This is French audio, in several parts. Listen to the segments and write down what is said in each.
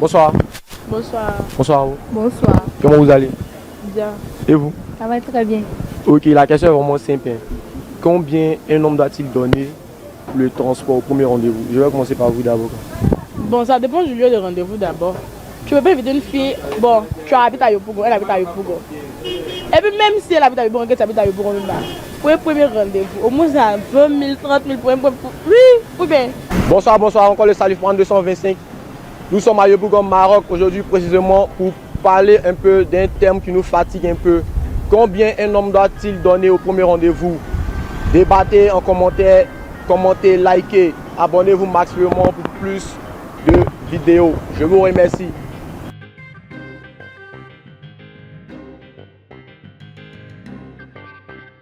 Bonsoir. Bonsoir. Bonsoir. Bonsoir. Comment vous allez? Bien. Et vous? Ça va très bien. Ok, la question est vraiment simple. Combien un homme doit-il donner pour le transport au premier rendez-vous? Je vais commencer par vous d'abord. Bon, ça dépend du lieu de rendez-vous d'abord. Tu peux pas inviter une fille, bon, tu habites à Yopougon, elle habite à Yopougon. Et puis même si elle habite à Yopougon, elle habite à Yopougon, pour un premier rendez-vous, au moins ça 20 000, 30 000 pour un premier. Oui, ou bien. Bonsoir, bonsoir, encore le Salif Prendre 225. Nous sommes à Yopougon, Maroc, aujourd'hui précisément pour parler un peu d'un thème qui nous fatigue un peu. Combien un homme doit-il donner au premier rendez-vous? Débattez en commentaire, commentez, likez, abonnez-vous maximum pour plus de vidéos. Je vous remercie.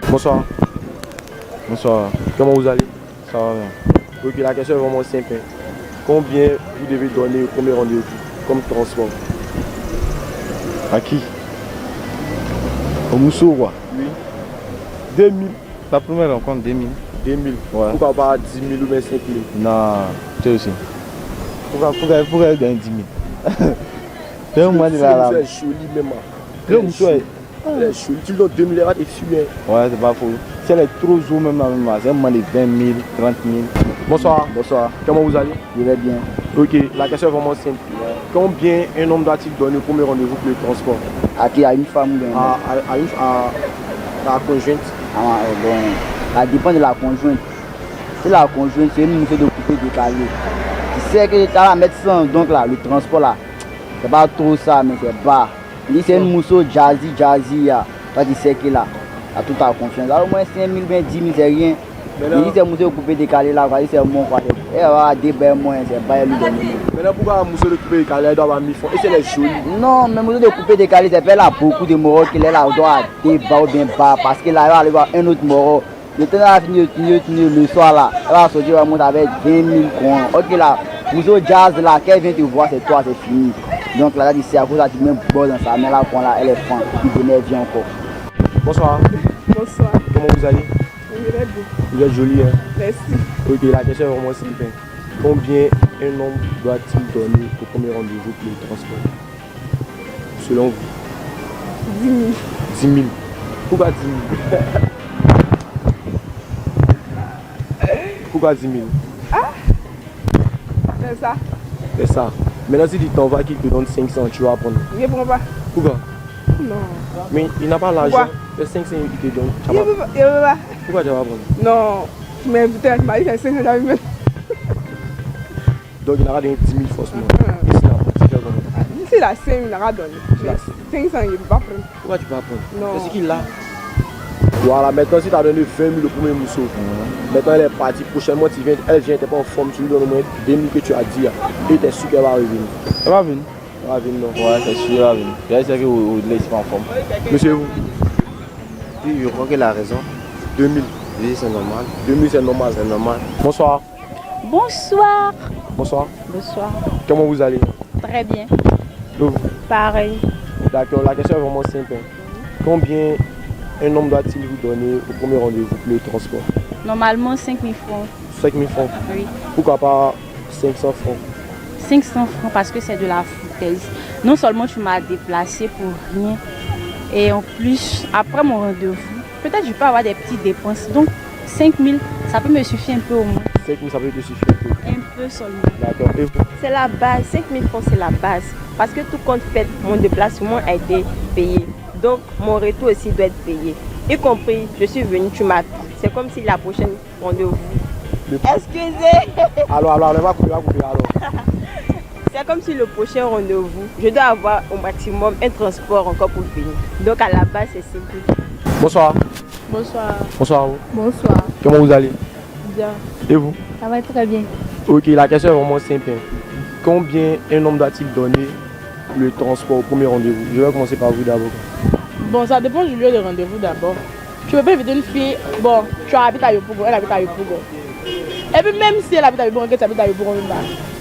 Bonsoir. Bonsoir. Comment vous allez? Ça va bien. Ok, la question est vraiment simple. Combien vous devez donner au premier rendez-vous comme transport? À qui? Au Moussou quoi? Oui. 2000. La première rencontre 2000. 2000. Ouais. Pourquoi pas 10 000 ou bien 5 000? Non, toi aussi. Pourquoi elle donne 10 000? C'est un mois de la lave. C'est joli même. Le Moussou est... Elle est jolie. Tu lui donnes 2000 € et tu viens. Ouais, c'est pas faux. Si elle est trop jour même là, c'est un mois de 20 000, 30 000. Bonsoir. Bonsoir. Comment vous allez? Je vais bien. Ok, la question est vraiment simple. Combien un homme doit-il donner au premier rendez-vous pour le transport? À qui? À une femme ou bien? À la conjointe. Ah, bon. Ça dépend de la conjointe. Si la conjointe, c'est une mesure de couper décalé. Tu sais que tu vas mettre ça, donc là, le transport là, c'est pas trop ça, mais c'est bas. Il c'est une mousseau jazzy, là. Toi, tu sais qu'il a toute ta confiance. Alors, au moins 5 000, 10 000, c'est rien. Il dit c'est mousseau de couper décalé là, c'est bon quoi. Et va déballer moins, c'est pas lui donner. Maintenant, pourquoi mousseau de couper décalé, elle doit avoir 1000 francs? Et c'est les jolies. Non, mais mousseau de couper décalé, c'est fait là beaucoup de moraux qu'il est là, on doit débat ou bien bas. Parce qu'il va aller voir un autre moro. Le temps va finir le soir là, elle va sortir, elle va monter avec 20 000 francs. Ok là, mousseau jazz là, qu'elle vient te voir, c'est toi, c'est fini. Donc là, c'est à cause de tu mets bon dans sa main là, elle est fan, il vient encore. Bonsoir. Bonsoir. Comment vous allez? Je vais bien. Vous êtes jolie, hein? Merci. Ok, la question est vraiment simple. Combien un homme doit-il donner au premier rendez-vous pour le transport? Selon vous? 10 000. 10 000. Pourquoi 10 000? Pourquoi 10 000? C'est ça. C'est ça. Maintenant, si tu t'en vas, qu'il te donne 500, tu vas prendre. Je ne prends pas. Pourquoi? Non. Mais il n'a pas l'argent. Pourquoi? Les 500, il te donne. Je ne veux pas. Pourquoi tu vas prendre? Non. Mais putain, je m'as dit que c'est 500, j'avais mis. Donc il n'aura donné 10 000 forcément. Et s'il n'a pas, tu fais comment? Si la 5 000, il n'aura donné. Tu l'as. 500, je ne peux pas prendre. Pourquoi tu vas prendre? Non. C'est ce qu'il a. Voilà, maintenant si tu as donné 20 000 le premier mousseau, maintenant elle est partie, prochainement tu viens, elle vient, tu n'es pas en forme, tu lui donnes au moins 2 000 que tu as dit, et tu es sûr qu'elle va revenir. Elle va venir? Elle va venir, non? Ouais, c'est sûr, elle va venir. Je sais qu'au-delà, il n'est pas en forme. Monsieur, vous? Oui, je crois qu'elle a raison. 2 000. Oui, c'est normal. 2 000 c'est normal. C'est normal. Bonsoir. Bonsoir. Bonsoir. Bonsoir. Comment vous allez? Très bien. Et vous? Pareil. D'accord, la question est vraiment simple. Combien un homme doit-il vous donner au premier rendez-vous pour le transport? Normalement 5 000 francs. 5 000 francs. Oui. Pourquoi pas 500 francs? 500 francs parce que c'est de la foutaise. Non seulement tu m'as déplacé pour rien, et en plus, après mon rendez-vous, peut-être je peux avoir des petites dépenses. Donc 5 000, ça peut me suffire un peu au moins. 5 000, ça peut te suffire un peu. Un peu seulement. D'accord. Et vous? C'est la base, 5 000 francs c'est la base. Parce que tout compte fait, mon déplacement a été payé. Donc mon retour aussi doit être payé. Y compris, je suis venue, tu m'attends. C'est comme si la prochaine rendez-vous. Excusez. Alors, on va couper, alors. C'est comme si le prochain rendez-vous, je dois avoir au maximum un transport encore pour venir. Donc à la base, c'est simple. Bonsoir. Bonsoir. Bonsoir. Bonsoir. Comment vous allez? Bien. Et vous? Ça va très bien. Ok, la question est vraiment simple. Combien un homme doit-il donner pour le transport au premier rendez-vous? Je vais commencer par vous d'abord. Bon, ça dépend du lieu de rendez-vous d'abord. Tu peux pas inviter une fille, bon, tu habites à Yopougon, elle habite à Yopougon. Et puis même si elle habite à Yopougon, elle habite à Yopougon,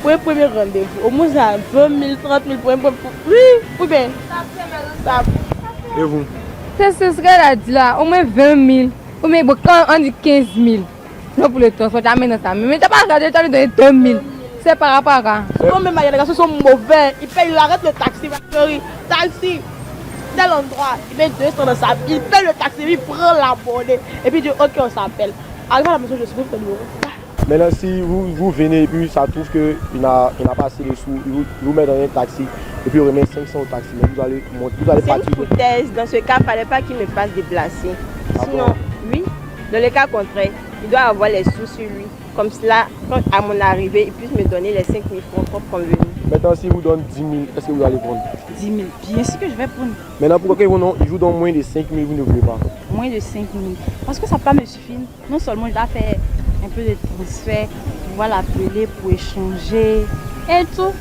pour un premier rendez-vous, au moins ça 20 000, 30 000 pour un premier. Oui, ou bien. Et vous? C'est ce qu'elle a dit là, au moins 20 000. Ou bien quand on dit 15 000. Non pour le transport, tu amènes ça. Mais tu n'as pas regardé, tu as donné 2 000. C'est par rapport à quoi? Quand même, les garçons sont mauvais. Ils arrêtent le taxi, ma chérie. Taxi, tel endroit. Il met 200 dans sa vie. Il paye le taxi, il prend la monnaie. Et puis il dit, ok, on s'appelle. Arrivé à la maison, je suis le numéro. Maintenant, si vous venez et puis ça trouve qu'il n'a pas assez de sous, il vous met dans un taxi et puis il remet 500 au taxi. Mais vous allez C'est partir. une foutaise. Dans ce cas, il ne fallait pas qu'il me fasse déplacer. Ah Sinon, bon? oui, dans le cas contraire, il doit avoir les sous sur lui. Comme cela, quand à mon arrivée, il puisse me donner les 5 000 francs comme convenu. Maintenant, si vous donne 10 000, est-ce que vous allez prendre? 10 000, bien sûr que je vais prendre. Maintenant, pourquoi il vous donne moins de 5 000, vous ne voulez pas? Moins de 5 000. Parce que ça ne peut pas me suffire. Non seulement je dois faire un peu de transfert, pouvoir l'appeler pour échanger et tout.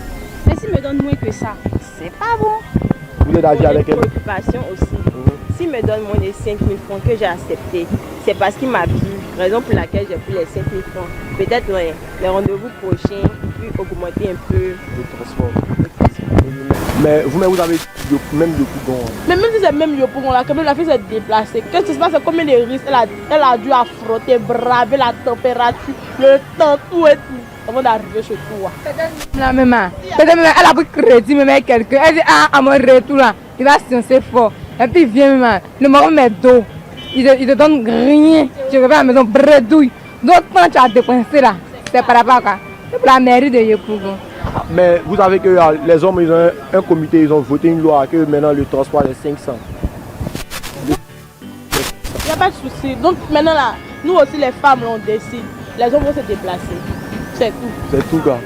Mais s'il me donne moins que ça, c'est pas bon. Vous êtes d'avis avec Une elle? préoccupation aussi. S'il me donne moins de 5 000 francs que j'ai accepté, c'est parce qu'il m'a plu. Raison pour laquelle j'ai pris les 5 000 francs. Peut-être les rendez-vous prochains, puis augmenter un peu Le transport. Mais vous avez même le coup bon. Mais même si c'est même Yopougon là, quand même la fille s'est déplacée. Qu'est-ce qui se passe? C'est combien de risques elle a dû affronter, braver la température, le temps, tout et tout, avant d'arriver chez toi. La maman, peut-être même elle a pris crédit, même avec quelqu'un. Elle dit, ah, à mon retour là, il va se sentir fort. Et puis il vient, maman, le mari met d'eau. Il te donne rien. Tu reviens à la maison, bredouille. Donc quand tu as dépensé là, c'est par rapport à quoi? C'est pour la mairie de Yopougon. Mais vous savez que les hommes, ils ont un comité, ils ont voté une loi que maintenant le transport est 500. Il n'y a pas de souci. Donc maintenant là, nous aussi les femmes, on décide. Les hommes vont se déplacer. C'est tout. C'est tout, gars.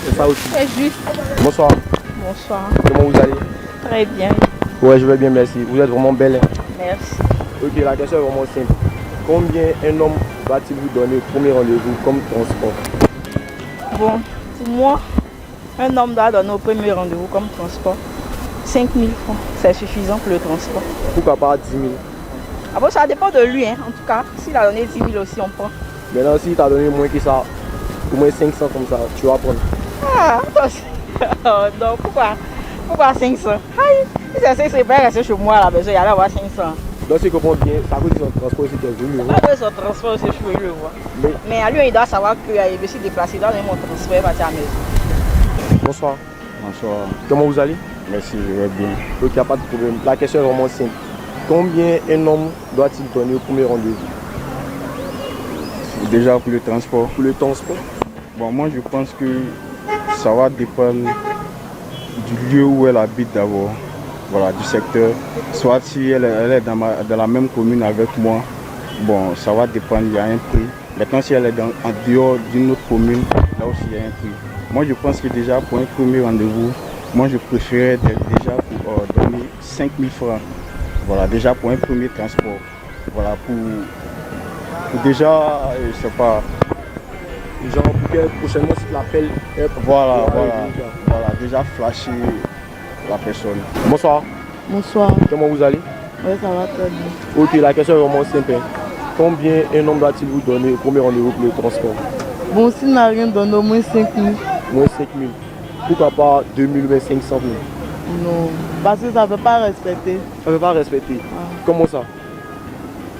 C'est ça aussi. C'est juste. Bonsoir. Bonsoir. Comment vous allez? très bien. Ouais, je vais bien, merci. Vous êtes vraiment belle. Hein? Merci. Ok, la question est vraiment simple. Combien un homme va-t-il vous donner au premier rendez-vous comme transport? Bon, pour moi, un homme doit donner au premier rendez-vous comme transport 5 000 francs. C'est suffisant pour le transport. Pourquoi pas 10 000? Ah bon, ça dépend de lui, hein. En tout cas, s'il a donné 10 000 aussi, on prend. Maintenant, s'il t'a donné moins que ça, au moins 500 comme ça, tu vas prendre. Ah, donc pourquoi 500? Aïe, si c'est 500, il peut rester chez moi à la maison, il y aller avoir 500. Donc, si je comprends bien, ça coûte son transport aussi, t'es venu. Pas de son transport, c'est chouette, je le vois. Mais à lui, il doit savoir qu'il veut se déplacer, il doit donner mon transfert, il va à la maison. Bonsoir. Bonsoir. Comment vous allez? Merci, je vais bien. Donc, il n'y a pas de problème. La question est vraiment simple. Combien un homme doit-il donner au premier rendez-vous? Déjà pour le transport. Pour le transport? Bon, moi je pense que ça va dépendre du lieu où elle habite d'abord. Voilà, du secteur. Soit si elle est dans la même commune avec moi, bon, ça va dépendre, il y a un prix. Maintenant, si elle est en dehors d'une autre commune, là aussi il y a un prix. Moi je pense que déjà pour un premier rendez-vous, moi je préférais déjà pour donner 5 000 francs. Voilà, déjà pour un premier transport. Voilà, pour déjà, je sais pas. Genre pour que prochainement si tu l'appelles. Voilà, déjà flasher la personne. Bonsoir. Bonsoir. Comment vous allez? Oui, ça va très bien. Ok, la question est vraiment simple. Combien un homme doit-il vous donner au premier rendez-vous pour le transport? Bon, s'il n'a rien donné, au moins 5 000. Moins 5 000. Pourquoi pas 2 000 ou 500 000? Non, parce que ça ne veut pas respecter. Ça ne veut pas respecter. Comment ça?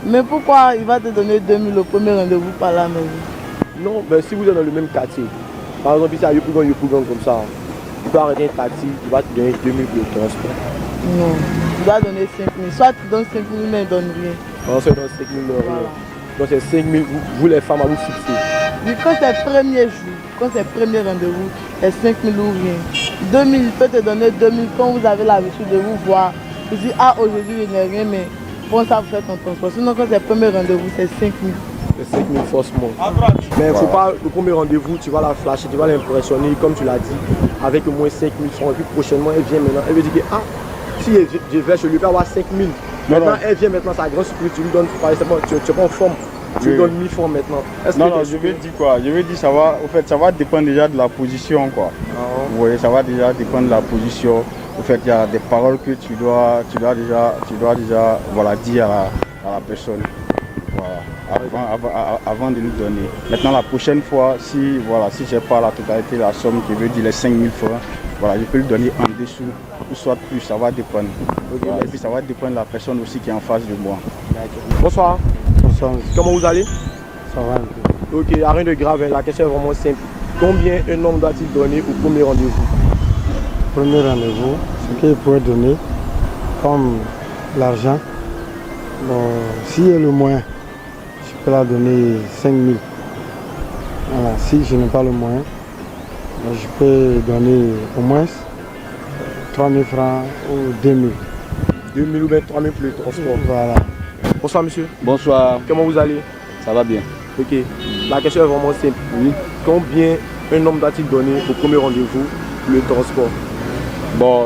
Mais pourquoi il va te donner 2 000 au premier rendez-vous par la maison? Non, mais si vous êtes dans le même quartier, par exemple ici à Yopougon comme ça, tu peux arrêter un taxi, il va te donner 2 000 pour le transport. Non, tu dois donner 5 000. Soit tu donnes 5 000 mais il ne donne rien. Non, c'est dans 5 000 rien. Donc c'est 5 000, vous les femmes à vous fixer. Oui, quand c'est le premier jour, quand c'est le premier rendez-vous, c'est 5 000 ou rien. 2 000, il peut te donner 2 000 quand vous avez l'habitude de vous voir. Vous dites, ah aujourd'hui je n'ai rien, mais bon ça vous fait ton transport. Sinon quand c'est le premier rendez-vous, c'est 5 000. C'est 5 000 forcément. Mais il ne faut pas, le premier rendez-vous, tu vas la flasher, tu vas l'impressionner, comme tu l'as dit, avec au moins 5 000 francs. Et puis prochainement, elle vient maintenant, elle veut dire que, ah, si je vais, je lui peux avoir 5 000. Maintenant, elle vient maintenant, sa grande surprise, tu lui donnes, par exemple, tu es pas en forme, tu lui donnes 1000 francs maintenant. Non, je veux dire quoi? Je veux dire, ça va, au fait, ça va dépendre déjà de la position, quoi. Vous voyez, ça va déjà dépendre de la position. Au fait, il y a des paroles que tu dois déjà voilà, dire à la personne. Voilà, avant de nous donner. Maintenant, la prochaine fois, si je n'ai pas la totalité de la somme qui veut dire les 5 000 francs, voilà, je peux lui donner en dessous, ou soit plus, ça va dépendre. Voilà, et puis ça va dépendre de la personne aussi qui est en face de moi. Bonsoir. Bonsoir. Comment vous allez? Ça va un peu. Ok, il n'y a rien de grave, hein. La question est vraiment simple. combien un homme doit-il donner au premier rendez-vous? Premier rendez-vous, ce qu'il pourrait donner, comme l'argent, bon, s'il y a le moyen, je peux la donner 5 000. Voilà, si je n'ai pas le moyen, je peux donner au moins 3 000 francs ou 2 000. 2 000 ou bien 3 000 pour le transport. Voilà. Bonsoir monsieur. Bonsoir, Comment vous allez? ça va bien. Ok. La question est vraiment simple. Oui. Combien un homme doit-il donner au premier rendez-vous pour le transport? Bon,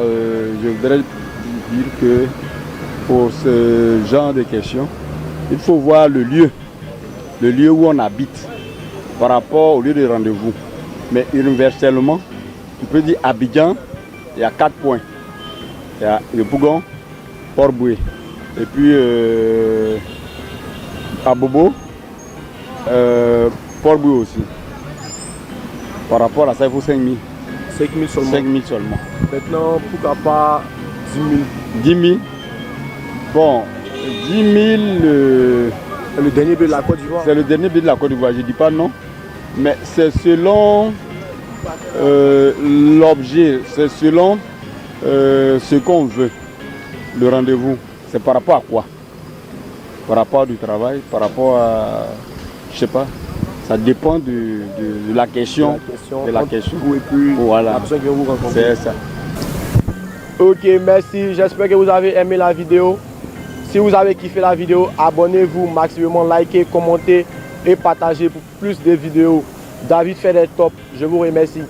je voudrais dire que pour ce genre de questions, il faut voir le lieu où on habite par rapport au lieu de rendez-vous. Mais universellement, tu peux dire Abidjan, il y a 4 points. Il y a le Bougon, Port-Boué, et puis à Bobo, Port-Boué aussi. Par rapport à ça, il faut 5 000. 5 000 seulement. 5 000 seulement. Maintenant, pourquoi pas 10 000? 10 000. Bon, 10 000, C'est le dernier billet de la Côte d'Ivoire. c'est le dernier billet de la Côte d'Ivoire. Je ne dis pas non, mais c'est selon l'objet, c'est selon ce qu'on veut. Le rendez-vous, c'est par rapport à quoi? Par rapport du travail, par rapport à, je sais pas, ça dépend de la question. De la question. Vous et puis Voilà. la personne qui va vous rencontrer. C'est ça. Ok, merci. J'espère que vous avez aimé la vidéo. Si vous avez kiffé la vidéo, abonnez-vous, maximum likez, commentez et partagez pour plus de vidéos. David fait des tops. Je vous remercie.